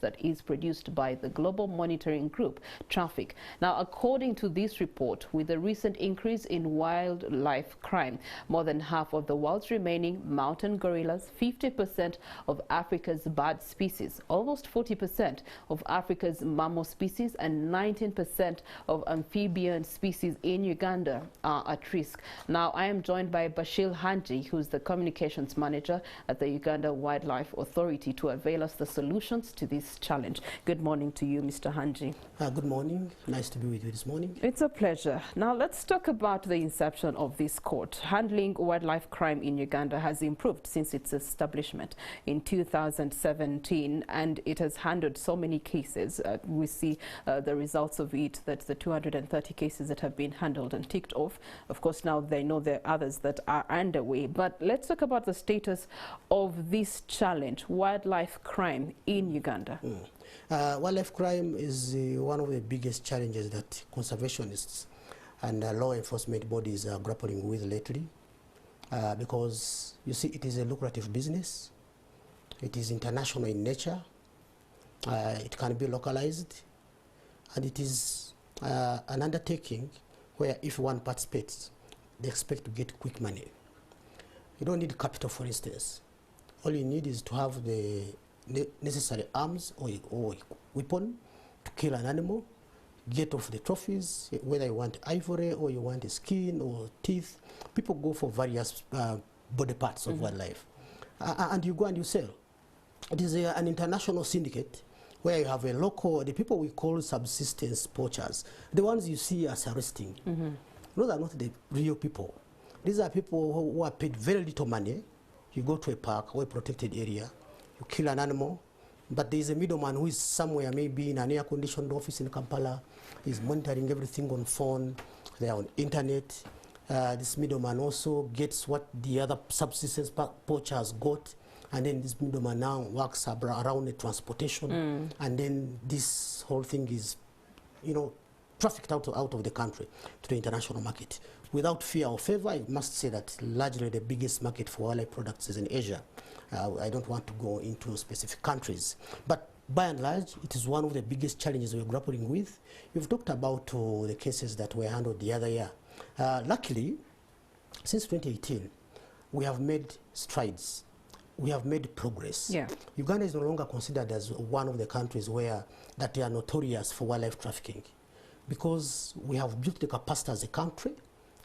that is produced by the global monitoring group, Traffic. Now, according to this report, with the recent increase in wildlife crime, more than half of the world's remaining mountain gorillas, 50% of Africa's bird species, almost 40% of Africa's mammal species, and 19% of amphibian species in Uganda are at risk. Now, I am joined by Bashir Hanji, who's the communications manager at the Uganda Wildlife Authority, to avail us the solutions to this challenge. Good morning to you, Mr. Hanji. Good morning. Nice to be with you this morning. It's a pleasure. Now let's talk about the inception of this court. Handling wildlife crime in Uganda has improved since its establishment in 2017, and it has handled so many cases. We see the results of it, that the 230 cases that have been handled and ticked off. Of course, now they know there are others that are underway. But let's talk about the status of this challenge, wildlife crime in Uganda. Wildlife crime is one of the biggest challenges that conservationists and law enforcement bodies are grappling with lately, because you see, it is a lucrative business. It is international in nature. It can be localized, and it is an undertaking where if one participates, they expect to get quick money. You don't need capital, for instance. All you need is to have the necessary arms or weapon to kill an animal, get off the trophies, whether you want ivory or you want skin or teeth. People go for various body parts of wildlife, and you go and you sell. It is an international syndicate where you have a local, the people we call subsistence poachers, the ones you see as arresting. Those are not the real people. These are people who are paid very little money. You go to a park or a protected area, you kill an animal, but there is a middleman who is somewhere, maybe in an air-conditioned office in Kampala, is monitoring everything on phone, they are on internet. This middleman also gets what the other subsistence poachers got, and then this middleman now works around the transportation, and then this whole thing is, you know, trafficked out of the country to the international market. Without fear or favor, I must say that largely the biggest market for wildlife products is in Asia. I don't want to go into specific countries, but by and large, it is one of the biggest challenges we're grappling with. You've talked about the cases that were handled the other year. Luckily, since 2018, we have made strides. We have made progress. Yeah. Uganda is no longer considered as one of the countries where that they are notorious for wildlife trafficking, because we have built the capacity as a country.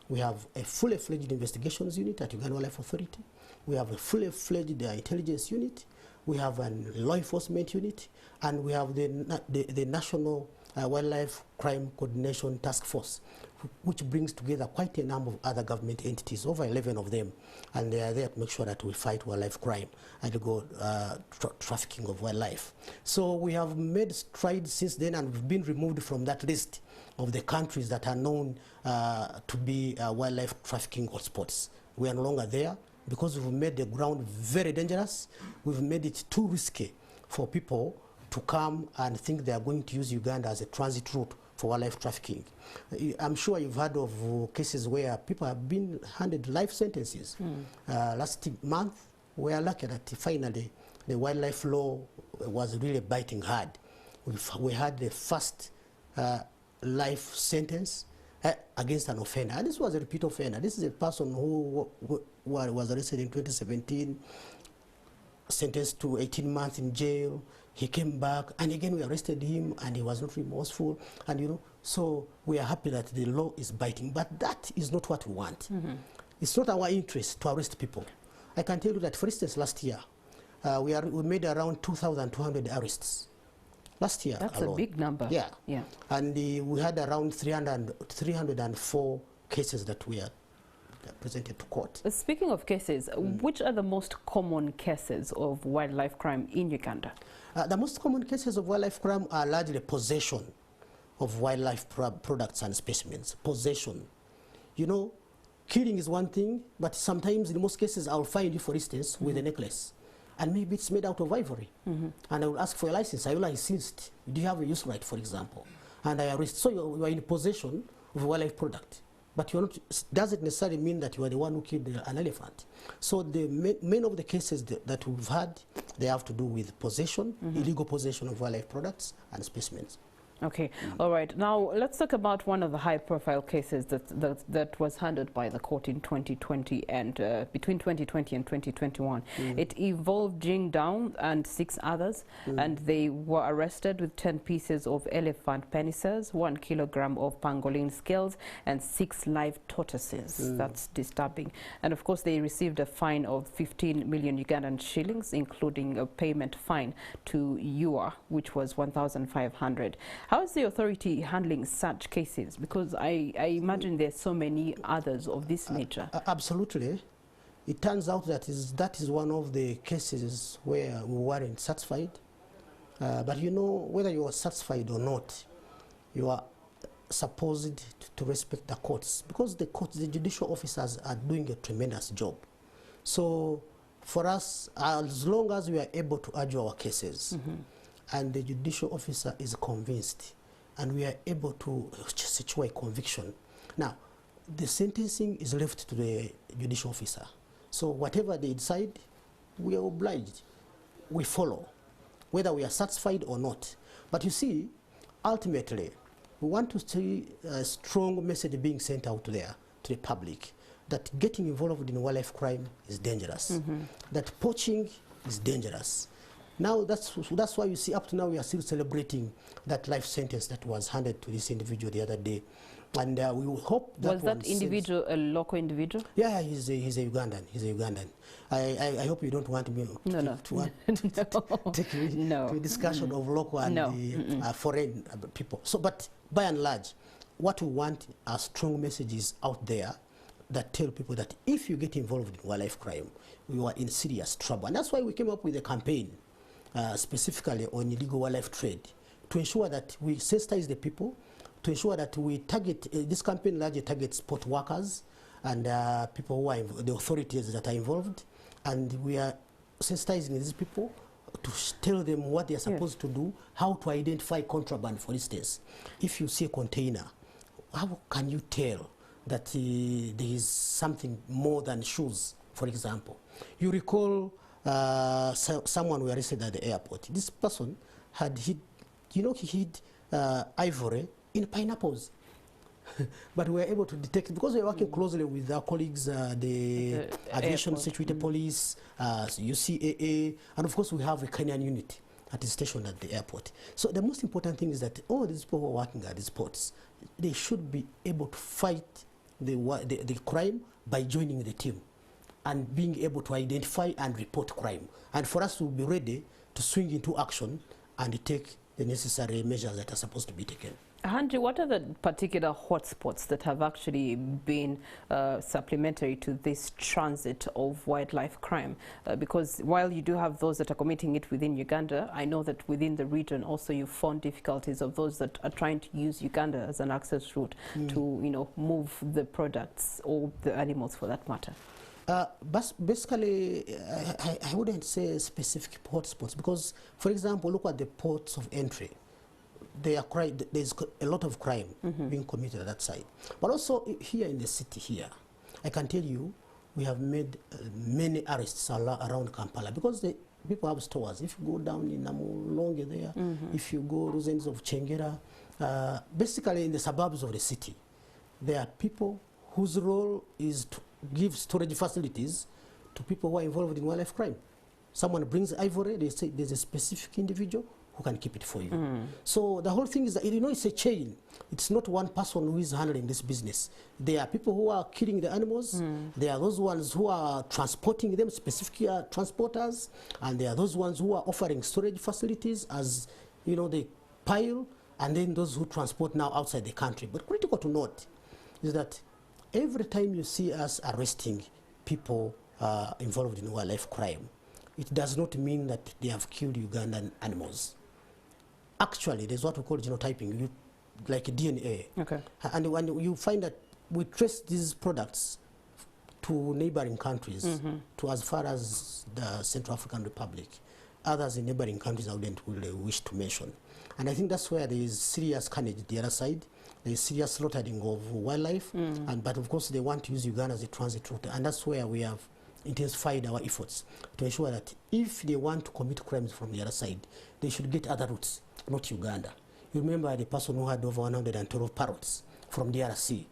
We have a fully fledged investigations unit at Uganda Wildlife Authority. We have a fully fledged intelligence unit. We have a law enforcement unit, and we have the National Wildlife Crime Coordination Task Force, which brings together quite a number of other government entities, over 11 of them, and they are there to make sure that we fight wildlife crime and go trafficking of wildlife. So we have made strides since then, and we've been removed from that list of the countries that are known to be wildlife trafficking hotspots. We are no longer there because we've made the ground very dangerous. We've made it too risky for people to come and think they are going to use Uganda as a transit route for wildlife trafficking. I'm sure you've heard of cases where people have been handed life sentences. Last month, we are lucky that finally the wildlife law was really biting hard. We had the first life sentence against an offender. And this was a repeat offender. This is a person who was arrested in 2017, sentenced to 18 months in jail. He came back, and again we arrested him, and he was not remorseful. And you know, so we are happy that the law is biting, but that is not what we want. It's not our interest to arrest people. I can tell you that, for instance, last year we made around 2,200 arrests. Last year That's alone. A big number. Yeah. Yeah. And we had around 304 cases that we are presented to court. Speaking of cases, which are the most common cases of wildlife crime in Uganda? The most common cases of wildlife crime are largely possession of wildlife products and specimens. Possession. You know, killing is one thing, but sometimes in most cases I'll find you, for instance, with a necklace. And maybe it's made out of ivory. And I will ask for a license. I will insist. Do you have a use right, for example? And I arrest. So you are in possession of a wildlife product. but you're not, doesn't necessarily mean that you are the one who killed an elephant. So the main of the cases that we've had, they have to do with possession, illegal possession of wildlife products and specimens. Okay, all right. Now let's talk about one of the high-profile cases that was handled by the court in 2020 and between 2020 and 2021. It involved Jing Dao and 6 others, and they were arrested with 10 pieces of elephant penises, 1 kilogram of pangolin scales, and 6 live tortoises. That's disturbing. And of course, they received a fine of 15 million Ugandan shillings, including a payment fine to UA, which was 1,500. How is the authority handling such cases? Because I imagine there's so many others of this nature. Absolutely. It turns out that is one of the cases where we weren't satisfied. But you know, whether you are satisfied or not, you are supposed to respect the courts, because the courts, the judicial officers are doing a tremendous job. So for us, as long as we are able to argue our cases, and the judicial officer is convinced, and we are able to secure a conviction. Now, the sentencing is left to the judicial officer. So whatever they decide, we are obliged. We follow, whether we are satisfied or not. But you see, ultimately, we want to see a strong message being sent out there to the public that getting involved in wildlife crime is dangerous, that poaching is dangerous. Now that's why you see up to now we are still celebrating that life sentence that was handed to this individual the other day, and we will hope that was that individual a local individual? Yeah, he's a Ugandan. He's a Ugandan. I hope you don't want me to take me to a discussion of local and foreign people. So, but by and large, what we want are strong messages out there that tell people that if you get involved in wildlife crime, you are in serious trouble, and that's why we came up with a campaign. Specifically on illegal wildlife trade, to ensure that we sensitize the people, to ensure that we target, this campaign largely targets sport workers and people who are, the authorities that are involved, and we are sensitizing these people to tell them what they are supposed to do, how to identify contraband, for instance. If you see a container, how can you tell that there is something more than shoes, for example? You recall someone we arrested at the airport. This person had hid, he hid ivory in pineapples. But we were able to detect, because we are working closely with our colleagues, the Aviation Security Police, UCAA, and of course we have a Kenyan unit that is stationed at the airport. So the most important thing is that all these people who are working at these ports, they should be able to fight the crime by joining the team and being able to identify and report crime. And for us to be ready to swing into action and take the necessary measures that are supposed to be taken. Andrew, what are the particular hotspots that have actually been supplementary to this transit of wildlife crime? Because while you do have those that are committing it within Uganda, I know that within the region also you found difficulties of those that are trying to use Uganda as an access route to, move the products or the animals for that matter. But basically, I wouldn't say specific hotspots, because, for example, look at the ports of entry. There's a lot of crime being committed at that side. But also here in the city here, I can tell you, we have made many arrests around Kampala, because the people have stores. If you go down in Namulonge there, if you go to the ends of Chengera, basically in the suburbs of the city, there are people whose role is to give storage facilities to people who are involved in wildlife crime. Someone brings ivory, they say there's a specific individual who can keep it for you. So the whole thing is that, it's a chain. It's not one person who is handling this business. There are people who are killing the animals. There are those ones who are transporting them, specific transporters, and there are those ones who are offering storage facilities as, they pile, and then those who transport now outside the country. But critical to note is that every time you see us arresting people involved in wildlife crime, it does not mean that they have killed Ugandan animals. Actually, there's what we call genotyping, like DNA. Okay. And when you find that we trace these products to neighboring countries, to as far as the Central African Republic, others in neighboring countries I wouldn't really wish to mention. And I think that's where there is serious carnage the other side, There's serious slaughtering of wildlife, but of course they want to use Uganda as a transit route, and that's where we have intensified our efforts to ensure that if they want to commit crimes from the other side, they should get other routes, not Uganda. You remember the person who had over 112 parrots from the DRC.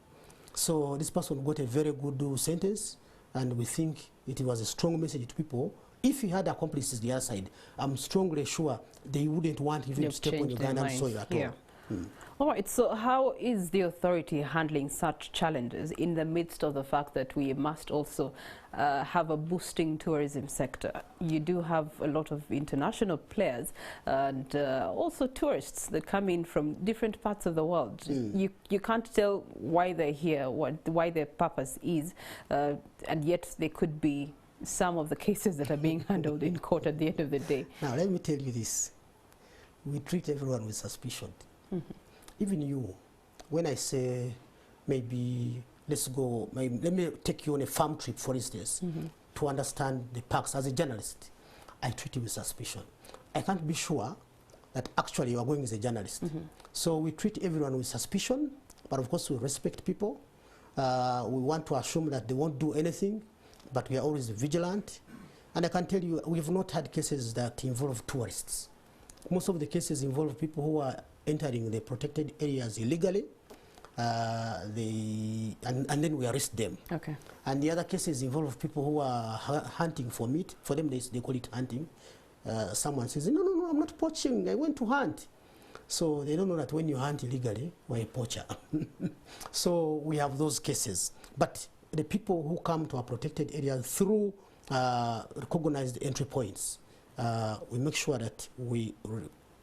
So this person got a very good sentence, and we think it was a strong message to people. If he had accomplices the other side, I'm strongly sure they wouldn't want even to step on Ugandan soil at all. All right, so how is the authority handling such challenges in the midst of the fact that we must also have a boosting tourism sector? You do have a lot of international players and also tourists that come in from different parts of the world. You can't tell why they're here, why their purpose is, and yet they could be some of the cases that are being handled in court at the end of the day. Now, let me tell you this. We treat everyone with suspicion. Even you, when I say maybe let's go, let me take you on a farm trip, for instance, to understand the parks. As a journalist, I treat you with suspicion. I can't be sure that actually you are going as a journalist. So we treat everyone with suspicion, but of course we respect people. We want to assume that they won't do anything, but we are always vigilant. And I can tell you, we have not had cases that involve tourists. Most of the cases involve people who are entering the protected areas illegally, and then we arrest them. Okay. And the other cases involve people who are hunting for meat. For them, they call it hunting. Someone says, no, I'm not poaching, I went to hunt. So they don't know that when you hunt illegally, you're a poacher. So we have those cases. But the people who come to our protected areas through recognized entry points, we make sure that we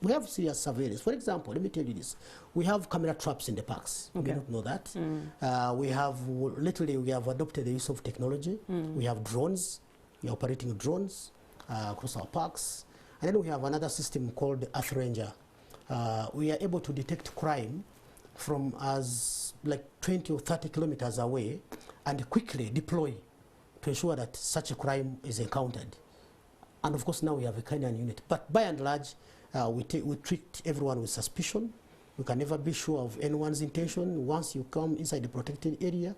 have serious surveillance. For example, let me tell you this. We have camera traps in the parks. Okay. You don't know that. We have adopted the use of technology. We have drones. We are operating drones across our parks. And then we have another system called Earth Ranger. We are able to detect crime from as like 20 or 30 kilometers away and quickly deploy to ensure that such a crime is encountered. And of course now we have a canine unit. But by and large, we treat everyone with suspicion. You can never be sure of anyone's intention. Once you come inside the protected area,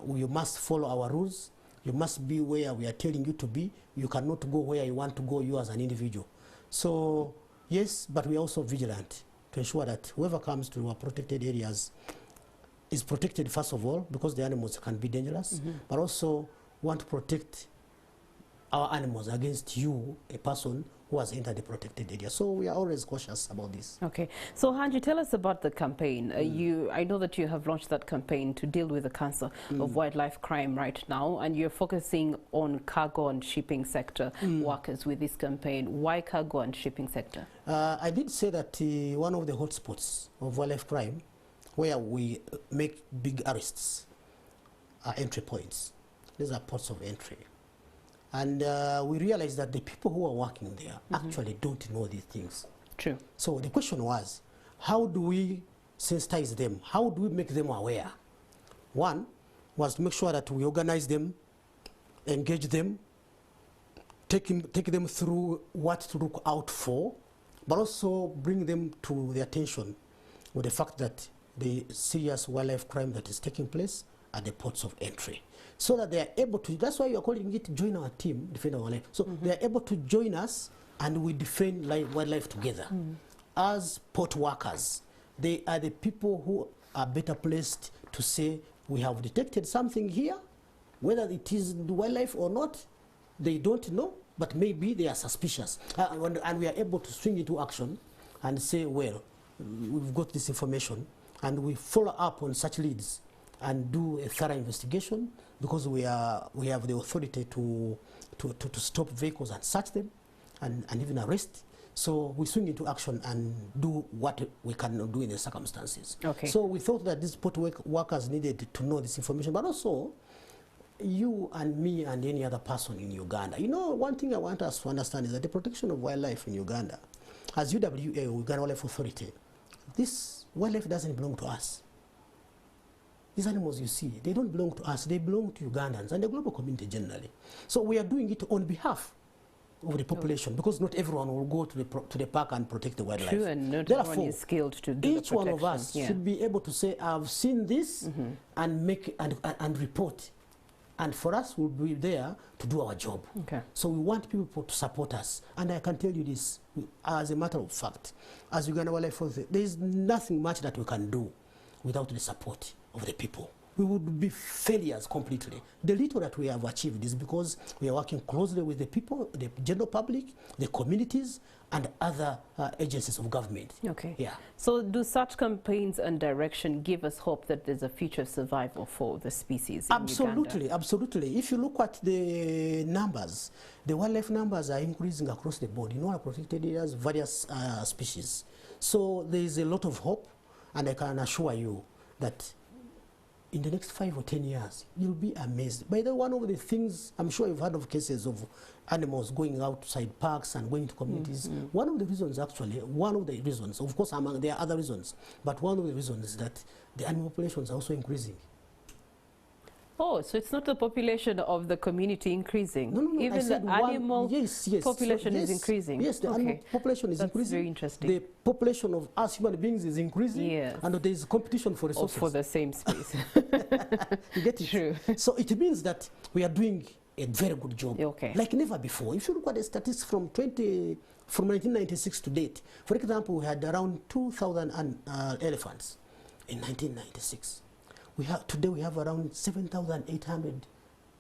you must follow our rules. You must be where we are telling you to be. You cannot go where you want to go, you as an individual. So yes, but we are also vigilant to ensure that whoever comes to our protected areas is protected first of all, because the animals can be dangerous, but also want to protect our animals against you, a person who has entered the protected area. So we are always cautious about this. Okay. So Hanji, tell us about the campaign. I know that you have launched that campaign to deal with the cancer of wildlife crime right now, and you're focusing on cargo and shipping sector workers with this campaign. Why cargo and shipping sector? I did say that one of the hotspots of wildlife crime, where we make big arrests, are entry points. These are ports of entry. And we realized that the people who are working there actually don't know these things. True. So the question was, how do we sensitize them? How do we make them aware? One was to make sure that we organize them, engage them, take them through what to look out for, but also bring them to the attention with the fact that the serious wildlife crime that is taking place at the ports of entry, so that they are able to, that's why you're calling it join our team, defend our wildlife. So they are able to join us and we defend wildlife together. As port workers, they are the people who are better placed to say, we have detected something here, whether it is wildlife or not, they don't know, but maybe they are suspicious. And we are able to swing into action and say, well, we've got this information, and we follow up on such leads and do a thorough investigation, because we have the authority to stop vehicles and search them and even arrest. So we swing into action and do what we can do in the circumstances. Okay. So we thought that these port workers needed to know this information, but also you and me and any other person in Uganda. You know, one thing I want us to understand is that the protection of wildlife in Uganda, as UWA, Uganda Wildlife Authority, this wildlife doesn't belong to us. These animals you see, they don't belong to us, they belong to Ugandans and the global community generally. So we are doing it on behalf of the population, because not everyone will go to the park and protect the wildlife. True, and not Therefore, everyone is skilled to do each one of us should be able to say, I've seen this, and make and report. And for us, we'll be there to do our job. Okay. So we want people to support us. And I can tell you this, as a matter of fact, as Uganda Wildlife Force, there is nothing much that we can do without the support of the people. We would be failures completely. The little that we have achieved is because we are working closely with the people, the general public, the communities, and other agencies of government. Okay. Yeah. So do such campaigns and direction give us hope that there's a future survival for the species in Absolutely, Uganda? absolutely. If you look at the numbers, the wildlife numbers are increasing across the board in all our protected areas, various species. So there is a lot of hope, and I can assure you that in the next 5 or 10 years, you'll be amazed. By the way, one of the things, I'm sure you've heard of cases of animals going outside parks and going to communities. One of the reasons, actually, of course, there are other reasons, but one of the reasons is that the animal populations are also increasing. Oh, so it's not the population of the community increasing? No, even the animal population is increasing? Yes, the animal population is increasing. That's very interesting. The population of us human beings is increasing, and there is competition for resources. For the same space. You get it? True. So it means that we are doing a very good job, like never before. If you look at the statistics from 1996 to date, for example, we had around 2,000 elephants in 1996. Today we have around 7,800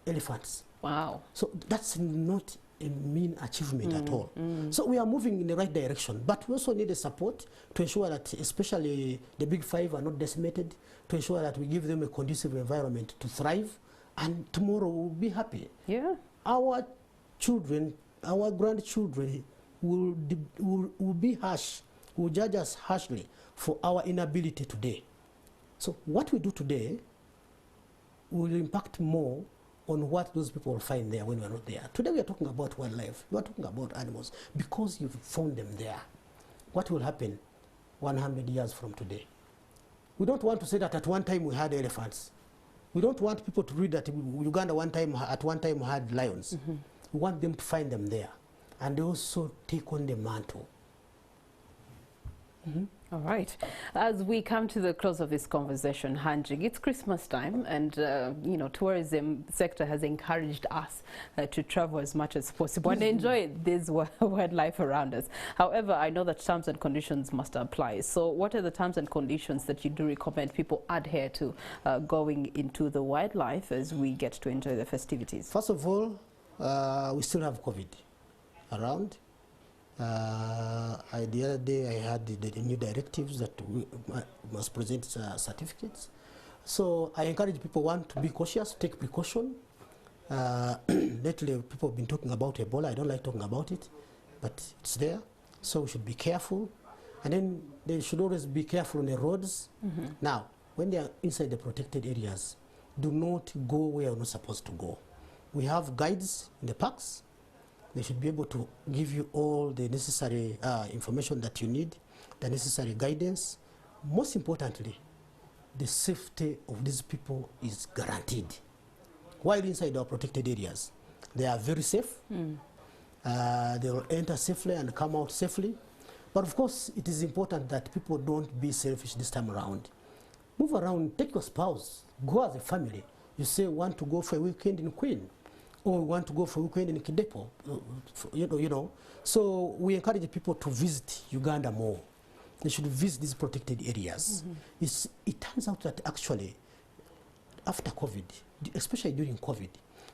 elephants. Wow. So that's not a mean achievement at all. So we are moving in the right direction, but we also need the support to ensure that especially the big five are not decimated, to ensure that we give them a conducive environment to thrive, and tomorrow we'll be happy. Yeah. Our children, our grandchildren will be harsh, will judge us harshly for our inability today. So what we do today will impact more on what those people will find there when we're not there. Today we are talking about wildlife, we are talking about animals, because you've found them there. What will happen 100 years from today? We don't want to say that at one time we had elephants. We don't want people to read that Uganda at one time had lions. We want them to find them there, and they also take on the mantle. All right. As we come to the close of this conversation, Hanjig, it's Christmas time, and you know, tourism sector has encouraged us to travel as much as possible and enjoy this wildlife around us. However, I know that terms and conditions must apply. So what are the terms and conditions that you do recommend people adhere to going into the wildlife as we get to enjoy the festivities? First of all, we still have COVID around. The other day I had the new directives that we must present certificates. So I encourage people, one, to be cautious, take precaution. Lately people have been talking about Ebola. I don't like talking about it, but it's there. So we should be careful. And then they should always be careful on the roads. Now, when they are inside the protected areas, do not go where you're not supposed to go. We have guides in the parks. They should be able to give you all the necessary information that you need, the necessary guidance. Most importantly, the safety of these people is guaranteed. While inside our protected areas, they are very safe. They will enter safely and come out safely. But of course, it is important that people don't be selfish this time around. Move around, take your spouse, go as a family. You say, want to go for a weekend in Queen, or want to go for a weekend in Kidepo, you know. So we encourage people to visit Uganda more. They should visit these protected areas. It turns out that actually, after COVID, especially during COVID,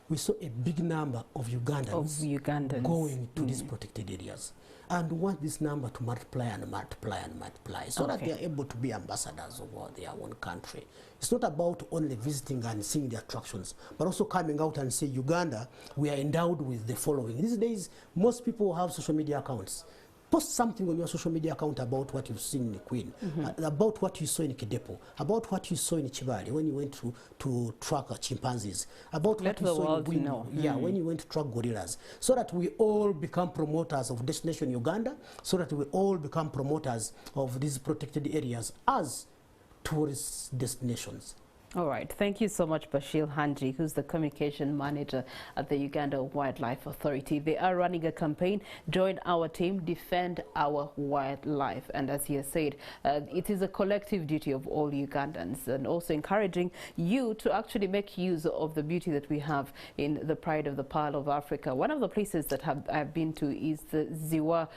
we saw a big number of Ugandans going to these protected areas. And we want this number to multiply and multiply and multiply, so that they are able to be ambassadors of their own country. It's not about only visiting and seeing the attractions, but also coming out and say, Uganda, we are endowed with the following. These days, most people have social media accounts. Post something on your social media account about what you've seen in the Queen, about what you saw in Kidepo, about what you saw in Chibali when you went to track chimpanzees, about what you saw in Bwindi, when you went to track gorillas, so that we all become promoters of Destination Uganda, so that we all become promoters of these protected areas as tourist destinations. All right. Thank you so much, Bashir Hanji, who's the communication manager at the Uganda Wildlife Authority. They are running a campaign, Join Our Team, Defend Our Wildlife. And as he has said, it is a collective duty of all Ugandans, and also encouraging you to actually make use of the beauty that we have in the pride of the Pearl of Africa. One of the places that I've been to is the Ziwa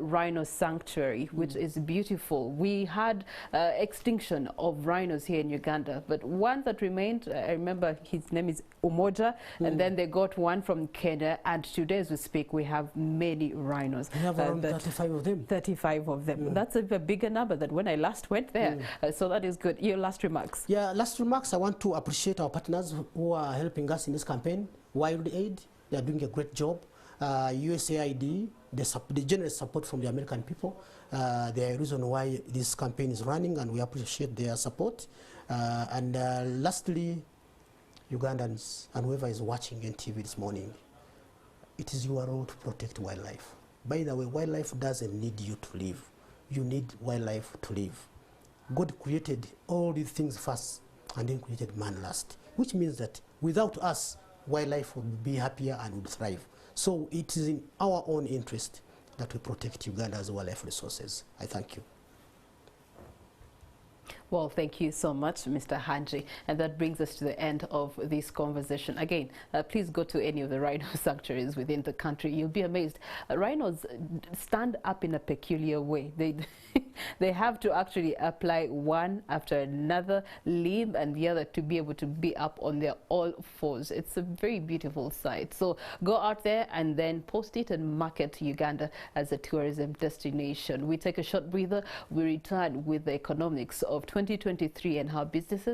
Rhino Sanctuary, which is beautiful. We had extinction of rhinos here in Uganda, but one that remained, I remember his name is Umoja, and then they got one from Kenya, and today as we speak we have many rhinos. We have around 35 of them. 35 of them. That's a bigger number than when I last went there. So that is good. Your last remarks? Yeah, last remarks. I want to appreciate our partners who are helping us in this campaign. Wild Aid, they are doing a great job. USAID, the generous support from the American people. They are a reason why this campaign is running, and we appreciate their support. And lastly, Ugandans and whoever is watching NTV this morning, it is your role to protect wildlife. By the way, wildlife doesn't need you to live. You need wildlife to live. God created all these things first and then created man last, which means that without us, wildlife would be happier and would thrive. So it is in our own interest that we protect Uganda's wildlife resources. I thank you. Well, thank you so much, Mr. Hanji. And that brings us to the end of this conversation. Again, please go to any of the rhino sanctuaries within the country. You'll be amazed. Rhinos stand up in a peculiar way. They have to actually apply one after another limb and the other to be able to be up on their all fours. It's a very beautiful sight. So go out there and then post it and market Uganda as a tourism destination. We take a short breather. We return with the economics of 2023 and how businesses